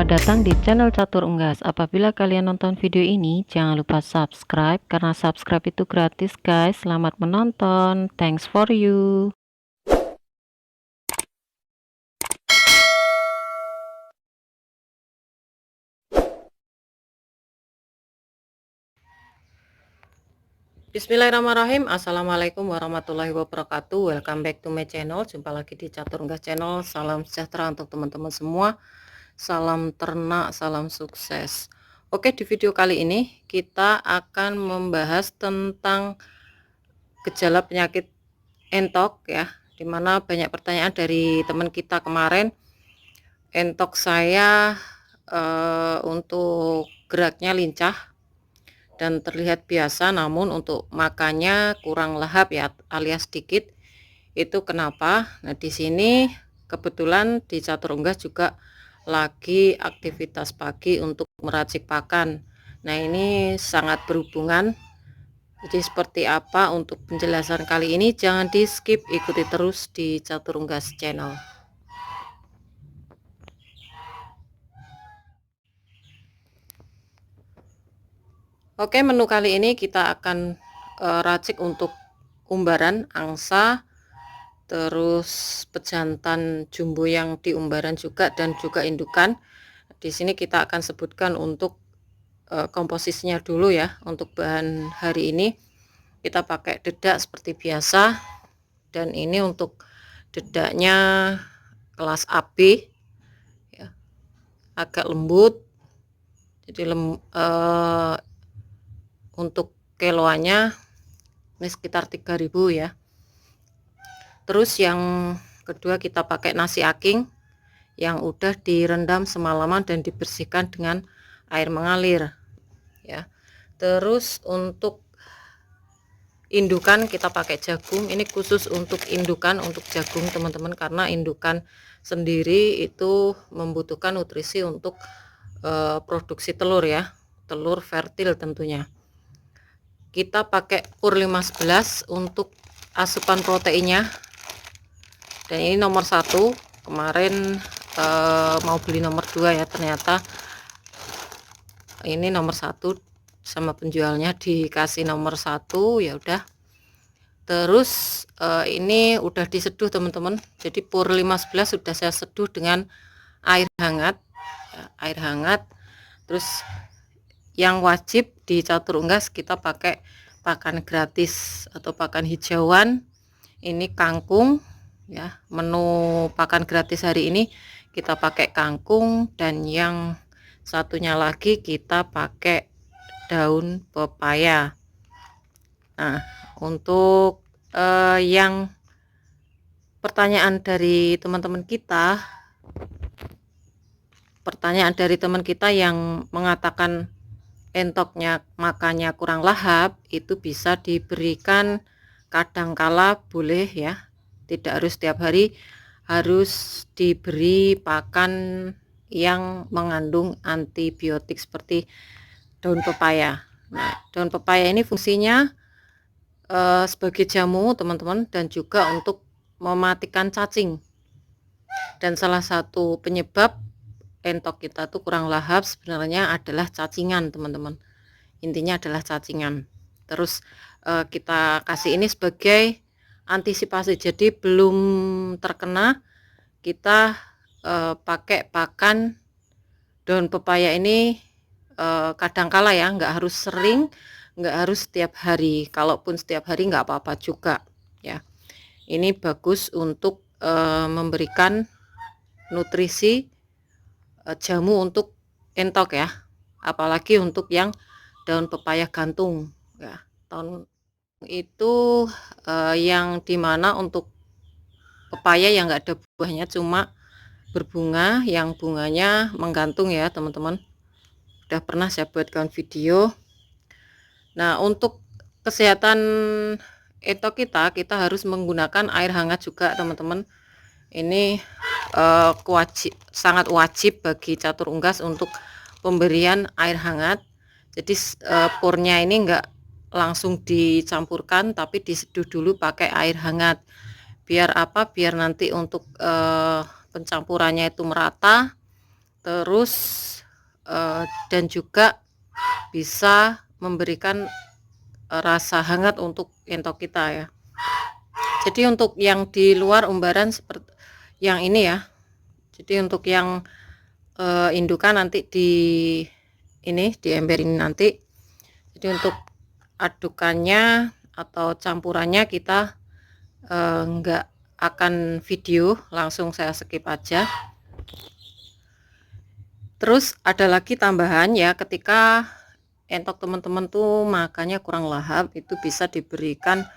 selamat datang di channel Catur Unggas. Apabila kalian nonton video ini, jangan lupa subscribe, karena subscribe itu gratis guys. Selamat menonton, thanks for you. Bismillahirrahmanirrahim. Assalamualaikum warahmatullahi wabarakatuh. Welcome back to my channel. Jumpa lagi di Catur Unggas channel. Salam sejahtera untuk teman-teman semua. Salam ternak, salam sukses. Oke, di video kali ini kita akan membahas tentang gejala penyakit entok ya, dimana banyak pertanyaan dari teman kita kemarin. Entok saya untuk geraknya lincah dan terlihat biasa, namun untuk makannya kurang lahap ya, alias sedikit. Itu kenapa? Nah, di sini kebetulan di Catur Unggas juga lagi aktivitas pagi untuk meracik pakan. Nah, ini sangat berhubungan. Jadi seperti apa untuk penjelasan kali ini, jangan di skip, ikuti terus di Catur Unggas channel. Oke, menu kali ini kita akan racik untuk umbaran angsa, terus pejantan jumbo yang di umbaran juga, dan juga indukan. Di sini kita akan sebutkan untuk komposisinya dulu ya. Untuk bahan hari ini kita pakai dedak seperti biasa, dan ini untuk dedaknya kelas AB ya, agak lembut. Jadi untuk kiloannya ini sekitar 3000 ya. Terus yang kedua kita pakai nasi aking yang udah direndam semalaman dan dibersihkan dengan air mengalir ya. Terus untuk indukan kita pakai jagung. Ini khusus untuk indukan, untuk jagung teman-teman, karena indukan sendiri itu membutuhkan nutrisi untuk produksi telur ya, telur fertil tentunya. Kita pakai pur 511 untuk asupan proteinnya, dan ini nomor 1. Kemarin mau beli nomor 2 ya, ternyata ini nomor 1 sama penjualnya dikasih nomor 1, ya udah. Terus ini udah diseduh teman-teman, jadi pur 511 sudah saya seduh dengan air hangat ya, air hangat. Terus yang wajib di Catur Unggas kita pakai pakan gratis atau pakan hijauan. Ini kangkung ya, menu pakan gratis hari ini kita pakai kangkung, dan yang satunya lagi kita pakai daun pepaya. Nah, untuk yang pertanyaan dari teman-teman kita, yang mengatakan entoknya makannya kurang lahap, itu bisa diberikan kadangkala boleh ya, tidak harus setiap hari harus diberi pakan yang mengandung antibiotik seperti daun pepaya. Nah, daun pepaya ini fungsinya sebagai jamu teman-teman, dan juga untuk mematikan cacing. Dan salah satu penyebab entok kita tuh kurang lahap sebenarnya adalah cacingan teman-teman, intinya adalah cacingan. Terus kita kasih ini sebagai antisipasi, jadi belum terkena kita pakai pakan daun pepaya ini kadangkala ya, nggak harus sering, nggak harus setiap hari. Kalaupun setiap hari nggak apa-apa juga ya. Ini bagus untuk memberikan nutrisi jamu untuk entok ya, apalagi untuk yang daun pepaya gantung ya. Tahun itu yang dimana untuk pepaya yang nggak ada buahnya, cuma berbunga, yang bunganya menggantung ya teman-teman. Udah pernah saya buatkan video. Nah, untuk kesehatan entok kita harus menggunakan air hangat juga teman-teman. Ini sangat wajib bagi Catur Unggas untuk pemberian air hangat. Jadi purnya ini enggak langsung dicampurkan, tapi diseduh dulu pakai air hangat. Biar apa? Biar nanti untuk pencampurannya itu merata, terus dan juga bisa memberikan rasa hangat untuk entok kita ya. Jadi untuk yang di luar umbaran seperti yang ini ya, jadi untuk yang indukan nanti di ember ini nanti. Jadi untuk adukannya atau campurannya kita enggak akan video, langsung saya skip aja. Terus ada lagi tambahan ya, ketika entok teman-teman tuh makannya kurang lahap, itu bisa diberikan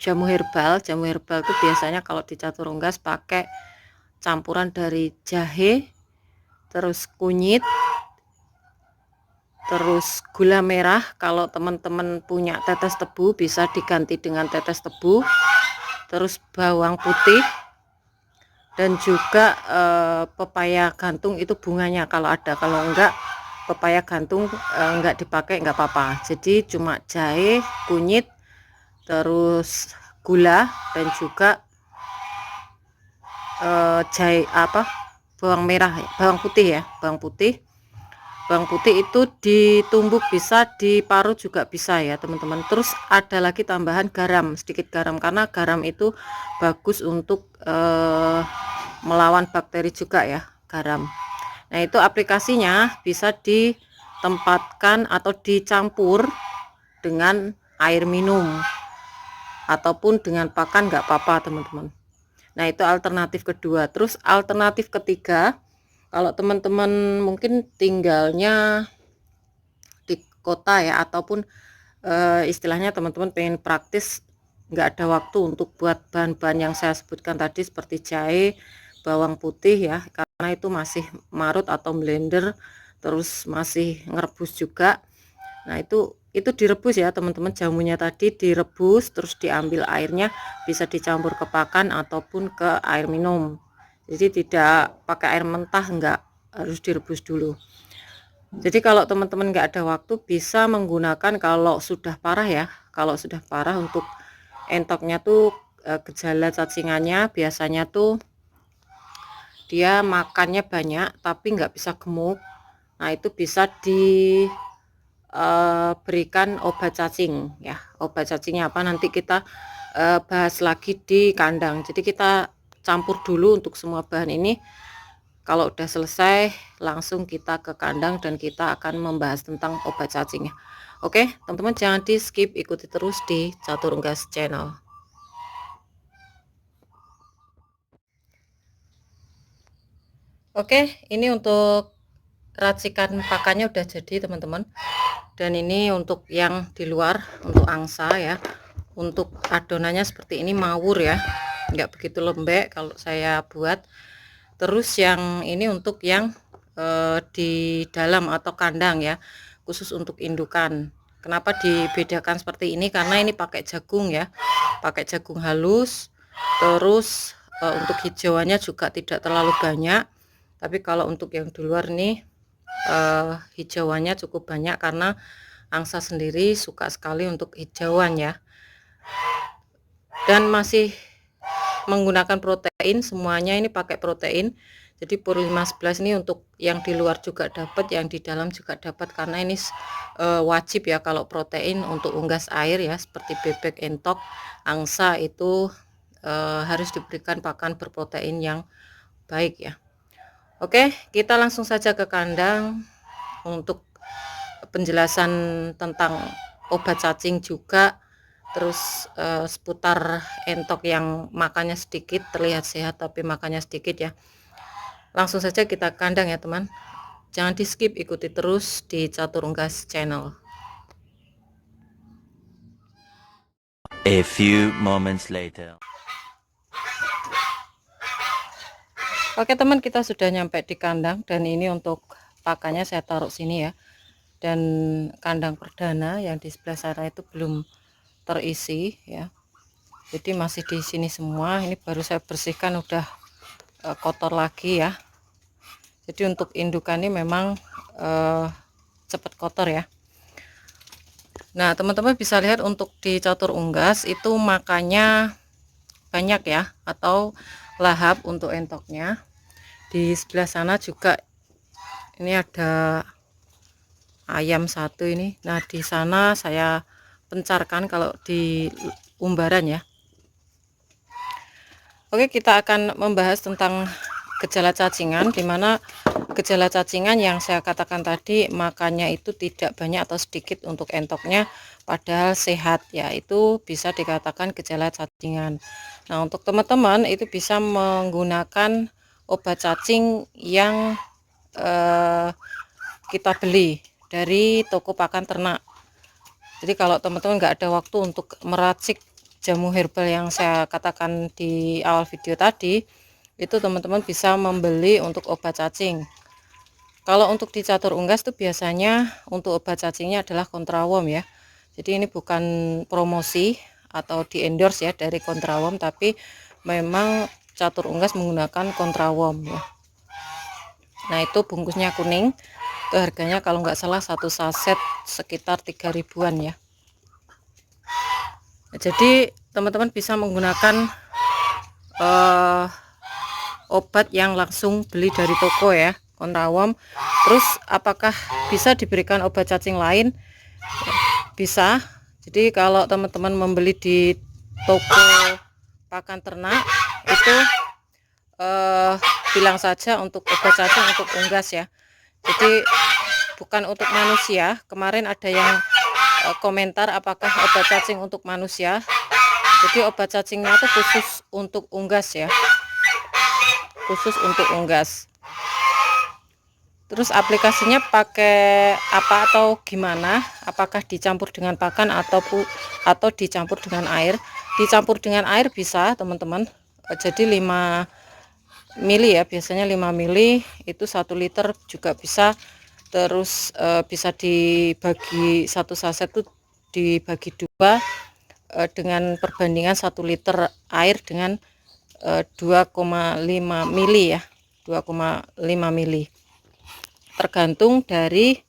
jamu herbal. Jamu herbal itu biasanya kalau di catur unggas pakai campuran dari jahe, terus kunyit, terus gula merah. Kalau teman-teman punya tetes tebu bisa diganti dengan tetes tebu, terus bawang putih, dan juga pepaya gantung itu bunganya kalau ada. Kalau enggak, pepaya gantung enggak dipakai enggak apa-apa. Jadi cuma jahe, kunyit, terus gula, dan juga bawang merah, bawang putih ya, bawang putih itu ditumbuk, bisa diparut juga bisa ya teman-teman. Terus ada lagi tambahan garam, sedikit garam, karena garam itu bagus untuk melawan bakteri juga ya, garam. Nah itu aplikasinya bisa ditempatkan atau dicampur dengan air minum ataupun dengan pakan nggak apa-apa teman-teman. Nah itu alternatif kedua. Terus alternatif ketiga, kalau teman-teman mungkin tinggalnya di kota ya, ataupun istilahnya teman-teman pengen praktis, nggak ada waktu untuk buat bahan-bahan yang saya sebutkan tadi seperti jahe, bawang putih ya, karena itu masih marut atau blender, terus masih ngerebus juga. Nah itu direbus ya teman-teman, jamunya tadi direbus, terus diambil airnya, bisa dicampur ke pakan ataupun ke air minum. Jadi tidak pakai air mentah, enggak, harus direbus dulu. Jadi kalau teman-teman nggak ada waktu, bisa menggunakan kalau sudah parah ya, kalau sudah parah untuk entoknya tuh gejala cacingannya biasanya tuh dia makannya banyak tapi nggak bisa gemuk. Nah itu bisa diberikan obat cacing ya. Obat cacingnya apa nanti kita bahas lagi di kandang. Jadi kita campur dulu untuk semua bahan ini. Kalau udah selesai langsung kita ke kandang dan kita akan membahas tentang obat cacingnya. Oke teman-teman, jangan di skip, ikuti terus di Catur Unggas Channel. Oke, ini untuk racikan pakannya udah jadi teman-teman, dan ini untuk yang di luar, untuk angsa ya. Untuk adonannya seperti ini mawur ya, nggak begitu lembek kalau saya buat. Terus yang ini untuk yang di dalam atau kandang ya, khusus untuk indukan. Kenapa dibedakan seperti ini? Karena ini pakai jagung ya, pakai jagung halus. Terus untuk hijauannya juga tidak terlalu banyak, tapi kalau untuk yang di luar nih hijauannya cukup banyak, karena angsa sendiri suka sekali untuk hijauan ya. Dan masih menggunakan protein, semuanya ini pakai protein. Jadi pur 511 ini untuk yang di luar juga dapat, yang di dalam juga dapat, karena ini wajib ya kalau protein untuk unggas air ya, seperti bebek, entok, angsa itu harus diberikan pakan berprotein yang baik ya. Oke, kita langsung saja ke kandang untuk penjelasan tentang obat cacing juga, terus seputar entok yang makannya sedikit, terlihat sehat tapi makannya sedikit ya. Langsung saja kita kandang ya teman, jangan di skip, ikuti terus di Catur Unggas Channel. A few moments later. Oke teman, kita sudah nyampe di kandang, dan ini untuk pakannya saya taruh sini ya. Dan kandang perdana yang di sebelah sana itu belum terisi ya, jadi masih di sini semua. Ini baru saya bersihkan, udah kotor lagi ya. Jadi untuk indukan ini memang cepat kotor ya. Nah teman-teman bisa lihat untuk di Catur Unggas itu makannya banyak ya, atau lahap untuk entoknya. Di sebelah sana juga ini ada ayam satu ini. Nah, di sana saya pencarkan kalau di umbaran ya. Oke, kita akan membahas tentang gejala cacingan, dimana gejala cacingan yang saya katakan tadi makannya itu tidak banyak atau sedikit untuk entoknya padahal sehat, ya itu bisa dikatakan gejala cacingan. Nah, untuk teman-teman itu bisa menggunakan obat cacing yang kita beli dari toko pakan ternak. Jadi kalau teman-teman nggak ada waktu untuk meracik jamu herbal yang saya katakan di awal video tadi, itu teman-teman bisa membeli untuk obat cacing. Kalau untuk di catur unggas tuh biasanya untuk obat cacingnya adalah kontraworm ya. Jadi ini bukan promosi atau di endorse ya dari kontraworm, tapi memang catur unggas menggunakan kontraworm ya. Nah, itu bungkusnya kuning. Itu harganya kalau nggak salah satu saset sekitar 3 ribuan ya. Nah, jadi teman-teman bisa menggunakan obat yang langsung beli dari toko ya, kontraworm. Terus apakah bisa diberikan obat cacing lain? Bisa. Jadi kalau teman-teman membeli di toko pakan ternak itu bilang saja untuk obat cacing untuk unggas ya. Jadi bukan untuk manusia. Kemarin ada yang komentar apakah obat cacing untuk manusia. Jadi obat cacingnya itu khusus untuk unggas ya, khusus untuk unggas. Terus aplikasinya pakai apa atau gimana? Apakah dicampur dengan pakan atau dicampur dengan air? Dicampur dengan air bisa teman-teman. Jadi 5 mili ya, biasanya 5 mili itu 1 liter juga bisa. Terus bisa dibagi satu saset itu dibagi 2 dengan perbandingan 1 liter air dengan 2,5 mili ya, 2,5 mili. Tergantung dari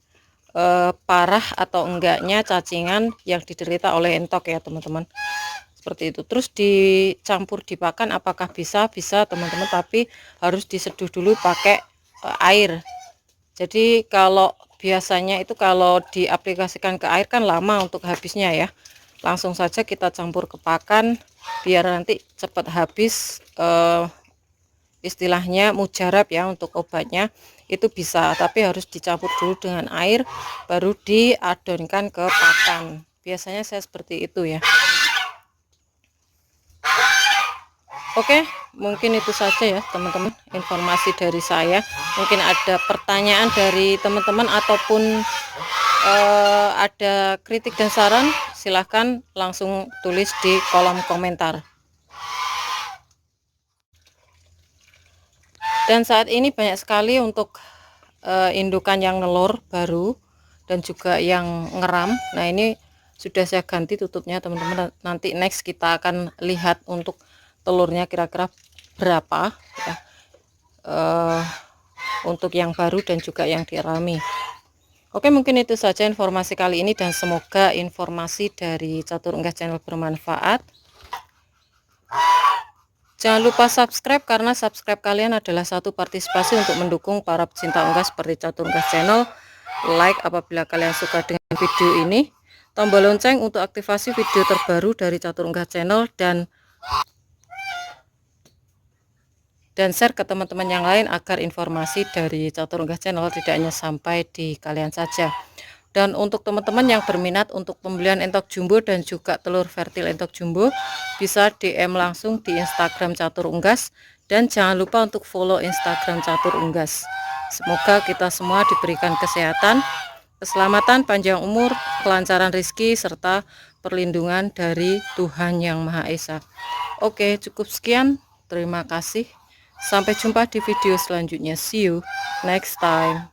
parah atau enggaknya cacingan yang diderita oleh entok ya teman-teman, seperti itu. Terus dicampur di pakan apakah bisa teman-teman, tapi harus diseduh dulu pakai air. Jadi kalau biasanya itu kalau diaplikasikan ke air kan lama untuk habisnya ya, langsung saja kita campur ke pakan biar nanti cepat habis, istilahnya mujarab ya untuk obatnya itu bisa, tapi harus dicampur dulu dengan air baru diadonkan ke pakan. Biasanya saya seperti itu ya. Oke, mungkin itu saja ya teman-teman informasi dari saya. Mungkin ada pertanyaan dari teman-teman ataupun ada kritik dan saran, silahkan langsung tulis di kolom komentar. Dan saat ini banyak sekali untuk indukan yang nelur baru dan juga yang ngeram. Nah, ini sudah saya ganti tutupnya teman-teman. Nanti next kita akan lihat untuk telurnya kira-kira berapa ya, untuk yang baru dan juga yang dirami. Oke, mungkin itu saja informasi kali ini dan semoga informasi dari Catur Unggas Channel bermanfaat. Jangan lupa subscribe karena subscribe kalian adalah satu partisipasi untuk mendukung para pecinta unggas seperti Catur Unggas Channel. Like apabila kalian suka dengan video ini, tombol lonceng untuk aktivasi video terbaru dari Catur Unggas Channel, dan share ke teman-teman yang lain agar informasi dari Catur Unggas Channel tidak hanya sampai di kalian saja. Dan untuk teman-teman yang berminat untuk pembelian entok jumbo dan juga telur fertil entok jumbo, bisa DM langsung di Instagram Catur Unggas, dan jangan lupa untuk follow Instagram Catur Unggas. Semoga kita semua diberikan kesehatan, keselamatan, panjang umur, kelancaran rezeki, serta perlindungan dari Tuhan Yang Maha Esa. Oke, cukup sekian. Terima kasih. Sampai jumpa di video selanjutnya. See you next time.